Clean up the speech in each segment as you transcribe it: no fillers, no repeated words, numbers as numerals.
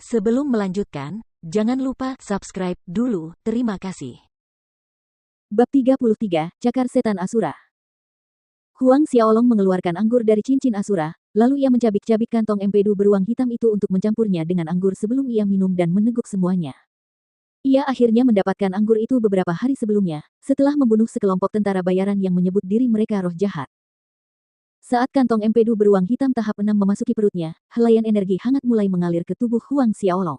Sebelum melanjutkan, jangan lupa subscribe dulu, terima kasih. Bab 33, Cakar Setan Asura. Huang Xiaolong mengeluarkan anggur dari cincin Asura, lalu ia mencabik-cabik kantong empedu beruang hitam itu untuk mencampurnya dengan anggur sebelum ia minum dan meneguk semuanya. Ia akhirnya mendapatkan anggur itu beberapa hari sebelumnya, setelah membunuh sekelompok tentara bayaran yang menyebut diri mereka roh jahat. Saat kantong empedu beruang hitam tahap 6 memasuki perutnya, helaian energi hangat mulai mengalir ke tubuh Huang Xiaolong.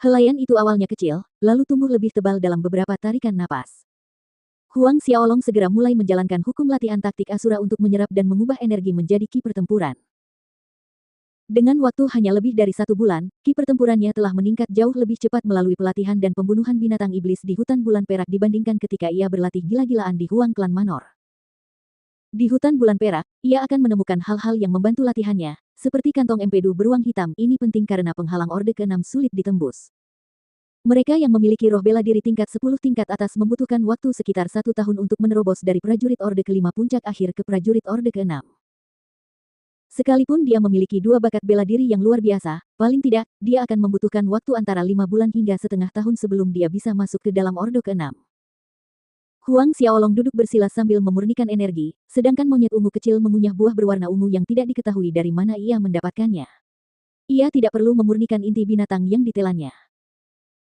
Helaian itu awalnya kecil, lalu tumbuh lebih tebal dalam beberapa tarikan napas. Huang Xiaolong segera mulai menjalankan hukum latihan taktik Asura untuk menyerap dan mengubah energi menjadi ki pertempuran. Dengan waktu hanya lebih dari 1 bulan, ki pertempurannya telah meningkat jauh lebih cepat melalui pelatihan dan pembunuhan binatang iblis di hutan bulan perak dibandingkan ketika ia berlatih gila-gilaan di Huang Klan Manor. Di hutan bulan perak, ia akan menemukan hal-hal yang membantu latihannya, seperti kantong empedu beruang hitam. Ini penting karena penghalang Orde ke-6 sulit ditembus. Mereka yang memiliki roh bela diri tingkat 10 tingkat atas membutuhkan waktu sekitar 1 tahun untuk menerobos dari prajurit Orde ke-5 puncak akhir ke prajurit Orde ke-6. Sekalipun dia memiliki 2 bakat bela diri yang luar biasa, paling tidak, dia akan membutuhkan waktu antara 5 bulan hingga setengah tahun sebelum dia bisa masuk ke dalam Orde ke-6. Huang Xiaolong duduk bersila sambil memurnikan energi, sedangkan monyet ungu kecil mengunyah buah berwarna ungu yang tidak diketahui dari mana ia mendapatkannya. Ia tidak perlu memurnikan inti binatang yang ditelannya.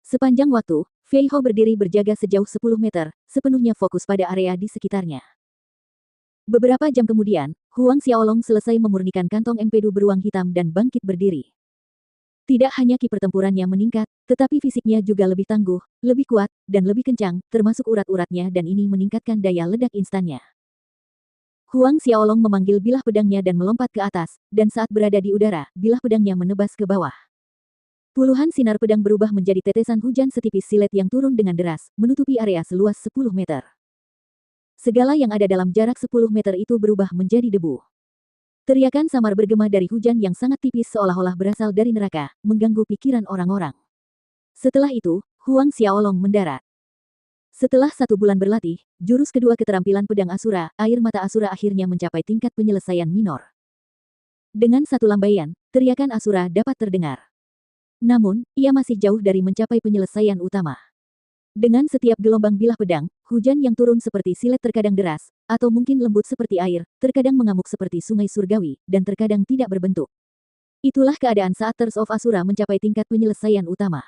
Sepanjang waktu, Fei Hao berdiri berjaga sejauh 10 meter, sepenuhnya fokus pada area di sekitarnya. Beberapa jam kemudian, Huang Xiaolong selesai memurnikan kantong empedu beruang hitam dan bangkit berdiri. Tidak hanya ki pertempurannya meningkat, tetapi fisiknya juga lebih tangguh, lebih kuat, dan lebih kencang, termasuk urat-uratnya dan ini meningkatkan daya ledak instannya. Huang Xiaolong memanggil bilah pedangnya dan melompat ke atas, dan saat berada di udara, bilah pedangnya menebas ke bawah. Puluhan sinar pedang berubah menjadi tetesan hujan setipis silet yang turun dengan deras, menutupi area seluas 10 meter. Segala yang ada dalam jarak 10 meter itu berubah menjadi debu. Teriakan samar bergema dari hujan yang sangat tipis seolah-olah berasal dari neraka, mengganggu pikiran orang-orang. Setelah itu, Huang Xiaolong mendarat. Setelah 1 bulan berlatih, jurus kedua keterampilan pedang Asura, air mata Asura akhirnya mencapai tingkat penyelesaian minor. Dengan satu lambaian, teriakan Asura dapat terdengar. Namun, ia masih jauh dari mencapai penyelesaian utama. Dengan setiap gelombang bilah pedang, hujan yang turun seperti silet terkadang deras, atau mungkin lembut seperti air, terkadang mengamuk seperti sungai surgawi, dan terkadang tidak berbentuk. Itulah keadaan saat Thirst of Asura mencapai tingkat penyelesaian utama.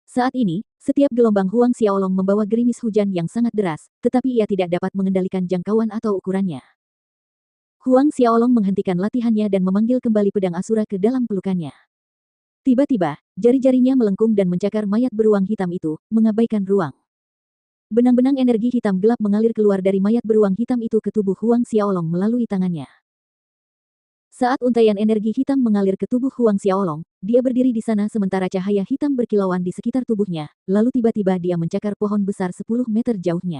Saat ini, setiap gelombang Huang Xiaolong membawa gerimis hujan yang sangat deras, tetapi ia tidak dapat mengendalikan jangkauan atau ukurannya. Huang Xiaolong menghentikan latihannya dan memanggil kembali pedang Asura ke dalam pelukannya. Tiba-tiba, jari-jarinya melengkung dan mencakar mayat beruang hitam itu, mengabaikan ruang. Benang-benang energi hitam gelap mengalir keluar dari mayat beruang hitam itu ke tubuh Huang Xiaolong melalui tangannya. Saat untaian energi hitam mengalir ke tubuh Huang Xiaolong, dia berdiri di sana sementara cahaya hitam berkilauan di sekitar tubuhnya, lalu tiba-tiba dia mencakar pohon besar 10 meter jauhnya.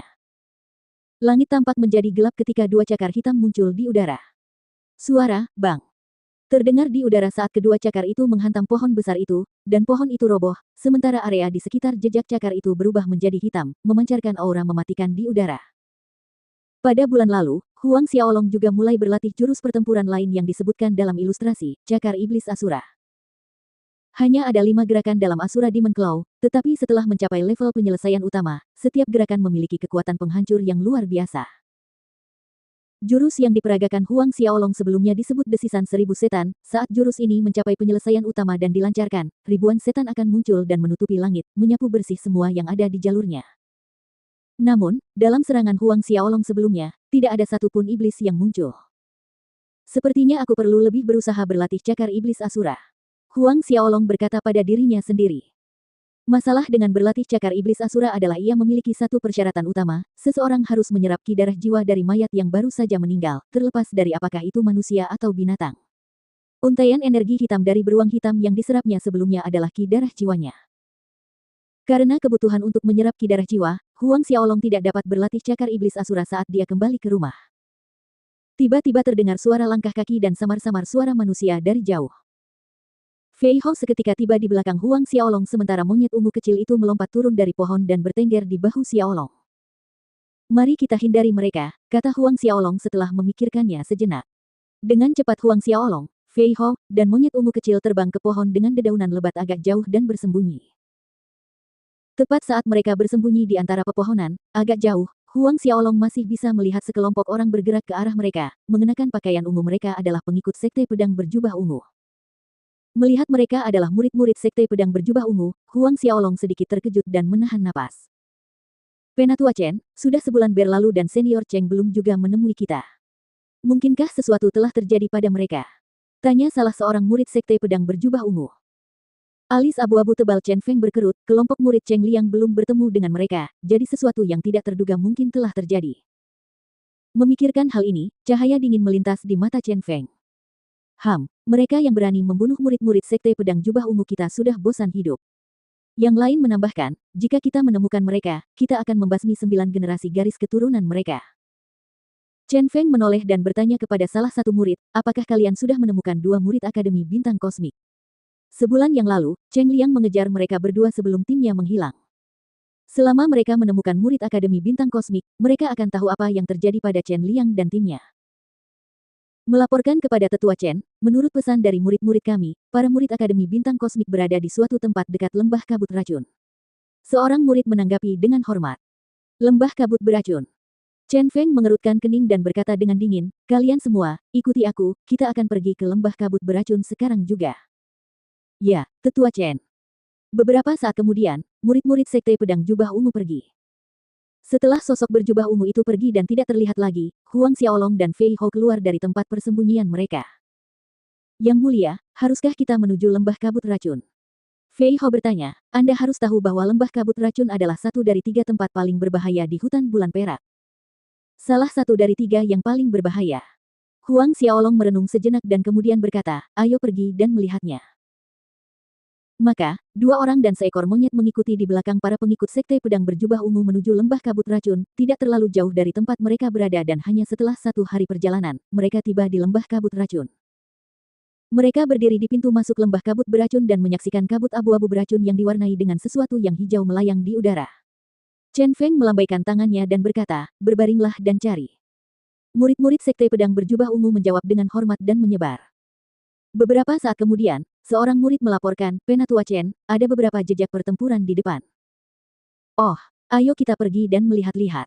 Langit tampak menjadi gelap ketika 2 cakar hitam muncul di udara. Suara, bang, terdengar di udara saat kedua cakar itu menghantam pohon besar itu, dan pohon itu roboh, sementara area di sekitar jejak cakar itu berubah menjadi hitam, memancarkan aura mematikan di udara. Pada bulan lalu, Huang Xiaolong juga mulai berlatih jurus pertempuran lain yang disebutkan dalam ilustrasi, Cakar Iblis Asura. Hanya ada 5 gerakan dalam Asura Demon Claw, tetapi setelah mencapai level penyelesaian utama, setiap gerakan memiliki kekuatan penghancur yang luar biasa. Jurus yang diperagakan Huang Xiaolong sebelumnya disebut Desisan 1000 Setan. Saat jurus ini mencapai penyelesaian utama dan dilancarkan, ribuan setan akan muncul dan menutupi langit, menyapu bersih semua yang ada di jalurnya. Namun, dalam serangan Huang Xiaolong sebelumnya, tidak ada satupun iblis yang muncul. Sepertinya aku perlu lebih berusaha berlatih Cakar Iblis Asura. Huang Xiaolong berkata pada dirinya sendiri. Masalah dengan berlatih Cakar Iblis Asura adalah ia memiliki satu persyaratan utama, seseorang harus menyerap ki darah jiwa dari mayat yang baru saja meninggal, terlepas dari apakah itu manusia atau binatang. Untaian energi hitam dari beruang hitam yang diserapnya sebelumnya adalah ki darah jiwanya. Karena kebutuhan untuk menyerap ki darah jiwa, Huang Xiaolong tidak dapat berlatih Cakar Iblis Asura saat dia kembali ke rumah. Tiba-tiba terdengar suara langkah kaki dan samar-samar suara manusia dari jauh. Fei Hao seketika tiba di belakang Huang Xiaolong sementara monyet ungu kecil itu melompat turun dari pohon dan bertengger di bahu Xiaolong. Mari kita hindari mereka, kata Huang Xiaolong setelah memikirkannya sejenak. Dengan cepat Huang Xiaolong, Fei Hao, dan monyet ungu kecil terbang ke pohon dengan dedaunan lebat agak jauh dan bersembunyi. Tepat saat mereka bersembunyi di antara pepohonan, agak jauh, Huang Xiaolong masih bisa melihat sekelompok orang bergerak ke arah mereka, mengenakan pakaian ungu. Mereka adalah pengikut Sekte Pedang Berjubah Ungu. Melihat mereka adalah murid-murid Sekte Pedang Berjubah Ungu, Huang Xiaolong sedikit terkejut dan menahan napas. Penatua Chen, sudah sebulan berlalu dan senior Cheng belum juga menemui kita. Mungkinkah sesuatu telah terjadi pada mereka? Tanya salah seorang murid Sekte Pedang Berjubah Ungu. Alis abu-abu tebal Chen Feng berkerut, kelompok murid Cheng Liang belum bertemu dengan mereka, jadi sesuatu yang tidak terduga mungkin telah terjadi. Memikirkan hal ini, cahaya dingin melintas di mata Chen Feng. Mereka yang berani membunuh murid-murid Sekte Pedang Jubah Ungu kita sudah bosan hidup. Yang lain menambahkan, jika kita menemukan mereka, kita akan membasmi 9 generasi garis keturunan mereka. Chen Feng menoleh dan bertanya kepada salah satu murid, apakah kalian sudah menemukan 2 murid Akademi Bintang Kosmik? Sebulan yang lalu, Cheng Liang mengejar mereka berdua sebelum timnya menghilang. Selama mereka menemukan murid Akademi Bintang Kosmik, mereka akan tahu apa yang terjadi pada Chen Liang dan timnya. Melaporkan kepada Tetua Chen, menurut pesan dari murid-murid kami, para murid Akademi Bintang Kosmik berada di suatu tempat dekat Lembah Kabut Racun. Seorang murid menanggapi dengan hormat. Lembah Kabut Beracun. Chen Feng mengerutkan kening dan berkata dengan dingin, kalian semua, ikuti aku, kita akan pergi ke Lembah Kabut Beracun sekarang juga. Ya, Tetua Chen. Beberapa saat kemudian, murid-murid Sekte Pedang Jubah Ungu pergi. Setelah sosok berjubah ungu itu pergi dan tidak terlihat lagi, Huang Xiaolong dan Fei Hao keluar dari tempat persembunyian mereka. Yang mulia, haruskah kita menuju Lembah Kabut Racun? Fei Hao bertanya, Anda harus tahu bahwa Lembah Kabut Racun adalah satu dari 3 tempat paling berbahaya di hutan bulan perak. Salah satu dari 3 yang paling berbahaya. Huang Xiaolong merenung sejenak dan kemudian berkata, ayo pergi dan melihatnya. Maka, 2 orang dan seekor monyet mengikuti di belakang para pengikut Sekte Pedang Berjubah Ungu menuju Lembah Kabut Racun, tidak terlalu jauh dari tempat mereka berada dan hanya setelah 1 hari perjalanan, mereka tiba di Lembah Kabut Racun. Mereka berdiri di pintu masuk Lembah Kabut Beracun dan menyaksikan kabut abu-abu beracun yang diwarnai dengan sesuatu yang hijau melayang di udara. Chen Feng melambaikan tangannya dan berkata, berbaringlah dan cari. Murid-murid Sekte Pedang Berjubah Ungu menjawab dengan hormat dan menyebar. Beberapa saat kemudian, seorang murid melaporkan, Penatua Chen, ada beberapa jejak pertempuran di depan. Oh, ayo kita pergi dan melihat-lihat.